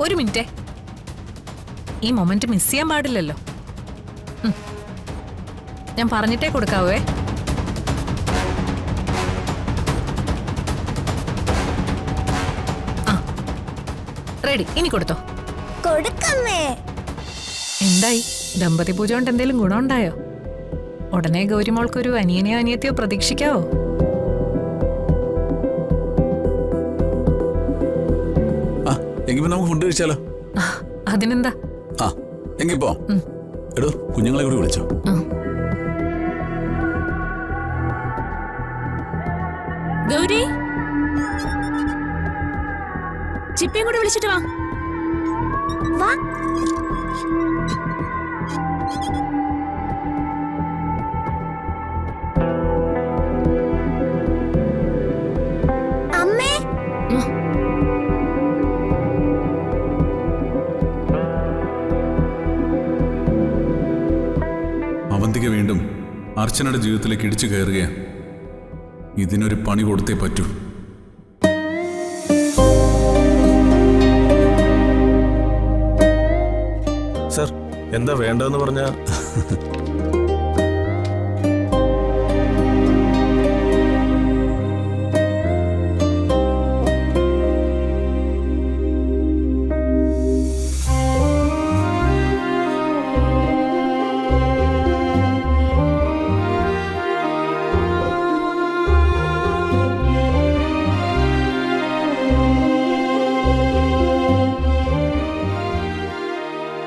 ഒരു മിനിറ്റേ, ഈ മൊമെന്റ് മിസ് ചെയ്യാൻ പാടില്ലല്ലോ. ഞാൻ പറഞ്ഞിട്ടേ കൊടുക്കാവേ. റെഡി, ഇനി കൊടുത്തോ. കൊടുക്കമ്മേ. എന്തായി, ദമ്പതി പൂജ കൊണ്ട് എന്തെങ്കിലും ഗുണമുണ്ടായോ? ഉടനെ ഗൗരിമോൾക്കൊരു അനിയനെയോ അനിയത്തെയോ പ്രതീക്ഷിക്കാവോ? നമുക്ക് ഫുഡ് കഴിച്ചാലോ? അതിനെന്താ? എങ്കിപ്പോ എടോ, കുഞ്ഞുങ്ങളെ കൂടി വിളിച്ചോ. ഗൗരി, ചിപ്പിയും കൂടി വിളിച്ചിട്ട് വാ. വാ. അമ്മേ. അവന്തിക വീണ്ടും അർച്ചനയുടെ ജീവിതത്തിലേക്ക് ഇടിച്ചു കയറുകയാണ്. ഇതിനൊരു പണി കൊടുത്തേ പറ്റൂ. സർ, എന്താ വേണ്ടതെന്ന് പറഞ്ഞ?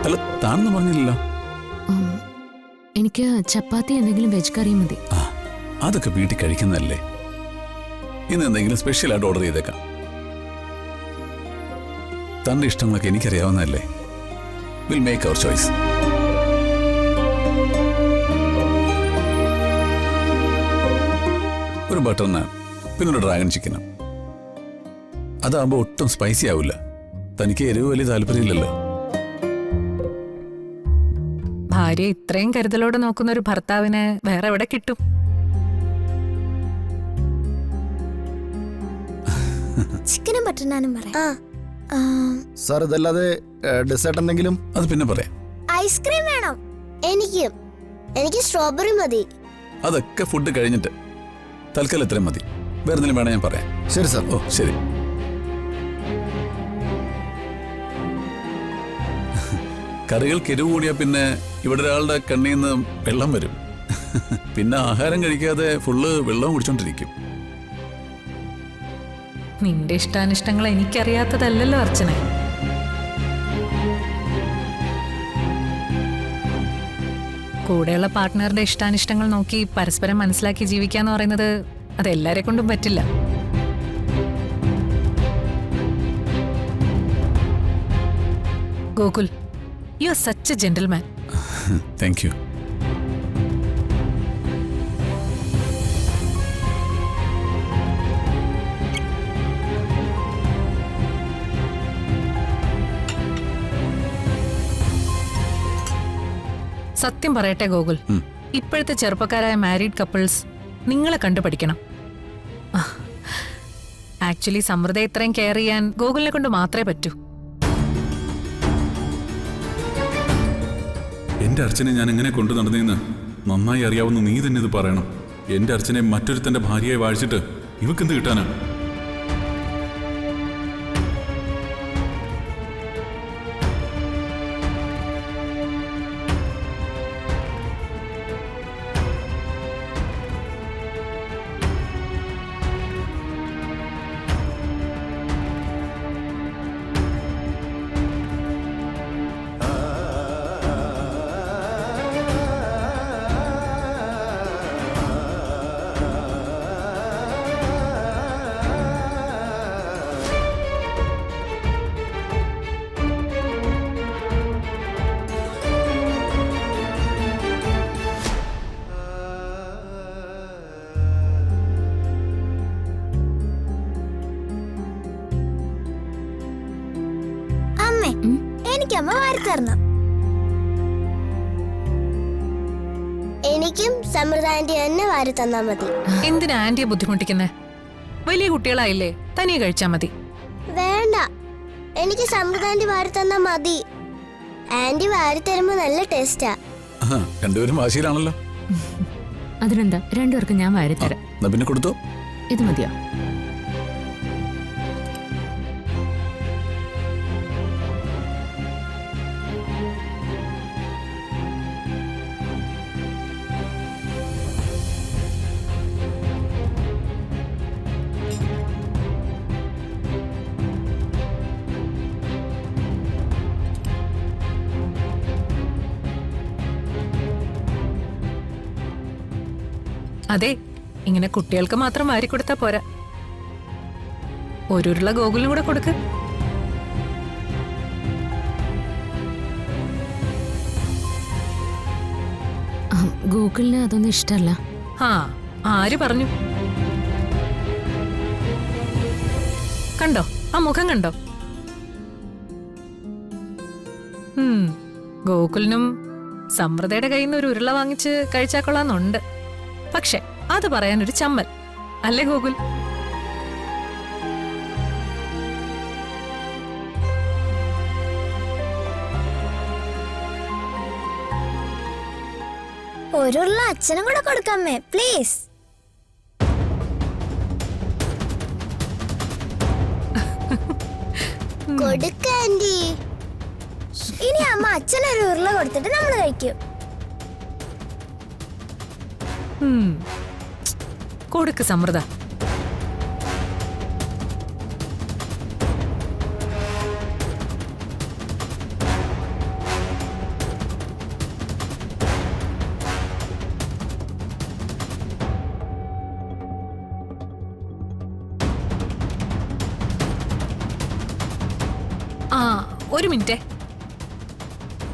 അല്ല, താന്ന് പറഞ്ഞില്ലല്ലോ. എനിക്ക് ചപ്പാത്തി എന്തെങ്കിലും വെജ് കറിയും മതി. അതൊക്കെ വീട്ടിൽ കഴിക്കുന്നതല്ലേ. ഇന്ന് എന്തെങ്കിലും സ്പെഷ്യലായിട്ട് ഓർഡർ ചെയ്തേക്കാം. തന്റെ ഇഷ്ടങ്ങളൊക്കെ എനിക്കറിയാവുന്നതല്ലേ. Will make our choice. ഒരു ബട്ടർ നാൻ, പിന്നെ ഒരു ഡ്രാഗൺ ചിക്കനും. അതാകുമ്പോൾ ഒട്ടും സ്പൈസി ആവില്ല. തനിക്ക് എരിവ് വലിയ താല്പര്യമില്ലല്ലോ. ഭാര്യ ഇത്രയും കരുതലോടെ നോക്കുന്ന ഒരു ഭർത്താവിന് വേറെ എവിടെ കിട്ടും? ചിക്കനും ബട്ടർ നാനും പറയാം. സാർ, ഇതല്ലാതെ ഡെസേർട്ട് എന്തെങ്കിലും? അത് പിന്നെ പറയാം. ഐസ്ക്രീം വേണം. എനിക്ക് സ്ട്രോബെറി മതി. അതൊക്കെ ഫുഡ് കഴിഞ്ഞിട്ട്. തൽക്കാലം ഇത്രയും മതി. വേറെ എന്തെങ്കിലും വേണം ഞാൻ പറയാം. ശരി സാർ. ഓ ശരി. കറികൾക്ക് എരിവ് കൂടിയാൽ പിന്നെ ഇവിടെ ഒരാളുടെ കണ്ണിൽ നിന്ന് വെള്ളം വരും. പിന്നെ ആഹാരം കഴിക്കാതെ ഫുള്ള് വെള്ളം കുടിച്ചോണ്ടിരിക്കും. നിന്റെ ഇഷ്ടാനിഷ്ടങ്ങൾ എനിക്കറിയാത്തതല്ലല്ലോ അർച്ചന. കൂടെയുള്ള പാർട്ട്ണറുടെ ഇഷ്ടാനിഷ്ടങ്ങൾ നോക്കി പരസ്പരം മനസ്സിലാക്കി ജീവിക്കാന്ന് പറയുന്നത് അതെല്ലാരെ കൊണ്ടും പറ്റില്ല. Gokul, you are such A gentleman. Thank you. സത്യം പറയട്ടെ ഗോകുൽ, ഇപ്പോഴത്തെ ചെറുപ്പക്കാരായ മാരീഡ് കപ്പിൾസ് നിങ്ങളെ കണ്ടു പഠിക്കണം. ആക്ച്വലി സമൃദ്ധ ഇത്രയും കെയർ ചെയ്യാൻ ഗോകുലിനെ കൊണ്ട് മാത്രമേ പറ്റൂ. എന്റെ അർച്ചനെ ഞാൻ എങ്ങനെ കൊണ്ടു നടന്നേന്ന് നന്നായി അറിയാവുന്ന നീ തന്നെ ഇത് പറയണം. എന്റെ അർച്ചനെ മറ്റൊരുത്തന്റെ ഭാര്യയായി വാഴിച്ചിട്ട് ഇവക്കെന്ത് കിട്ടാനാ? അമ്മ വാരിത്തരണം. എനിക്കും സമൃദ്ധ ആന്റി തന്നെ വാരി തന്നാ മതി. എന്തിനാ ആന്റിയെ ബുദ്ധിമുട്ടിക്കുന്നേ? വലിയ കുട്ടികളായില്ലേ, തനിയെ കഴിച്ചാ മതി. വേണ്ട, എനിക്ക് സമൃദ്ധ ആന്റി വാരി തന്നാ മതി. ആന്റി വാരി തരുമ്പോ നല്ല ടേസ്റ്റാ. ആഹാ, രണ്ടുപേരും വാശിയിലാണല്ലോ. അതിനെന്താ, രണ്ടുപേർക്ക് ഞാൻ വാരിത്തരാം. എന്നാ പിന്നെ കൊടുത്തോ. ഇത് മതിയോ? അതെ, ഇങ്ങനെ കുട്ടികൾക്ക് മാത്രം വാരി കൊടുത്താ പോരാ. ഒരു ഉരുള ഗോകുലിനും കൂടെ കൊടുക്ക്. ഗൂഗിളിന് അതൊന്നും ഇഷ്ടമല്ല. ആ, ആര് പറഞ്ഞു? കണ്ടോ ആ മുഖം കണ്ടോ? ഗോകുലിനും സമൃദ്ധയുടെ കയ്യിൽ നിന്ന് ഒരു ഉരുള വാങ്ങിച്ച് കഴിച്ചാൽ കൊള്ളാന്നുണ്ട്. പക്ഷെ അത് പറയാനൊരു ചമ്മൽ അല്ലേ ഗോകുൽ? ഒരുള്ള അച്ഛനും കൂടെ കൊടുക്കാമേ പ്ലീസ്. കൊടുക്ക ആന്റി. ഇനി അമ്മ അച്ഛനൊരു ഉരുള കൊടുത്തിട്ട് നമ്മൾ കഴിക്കും. കൊടുക്ക് സമൃദ്ധ. ആ, ഒരു മിനിറ്റ്.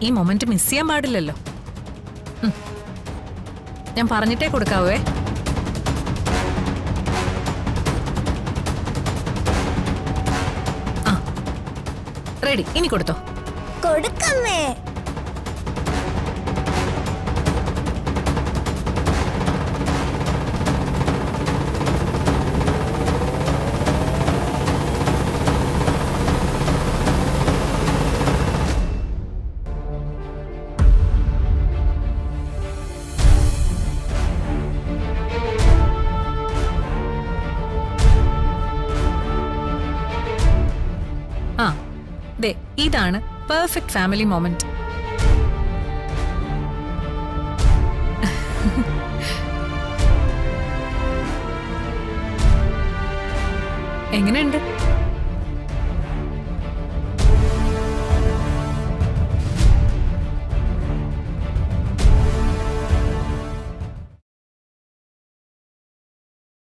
ഈ മൊമെന്റ് മിസ് ചെയ്യാൻ പാടില്ലല്ലോ. ഞാൻ പറഞ്ഞിട്ടേ കൊടുക്കാവേ. ആ, റെഡി. ഇനി കൊടുത്തോ. കൊടുക്കമ്മേ. ആ, ദേ ഇതാണ് പെർഫെക്റ്റ് ഫാമിലി മൊമെന്റ്. എങ്ങനെയുണ്ട്?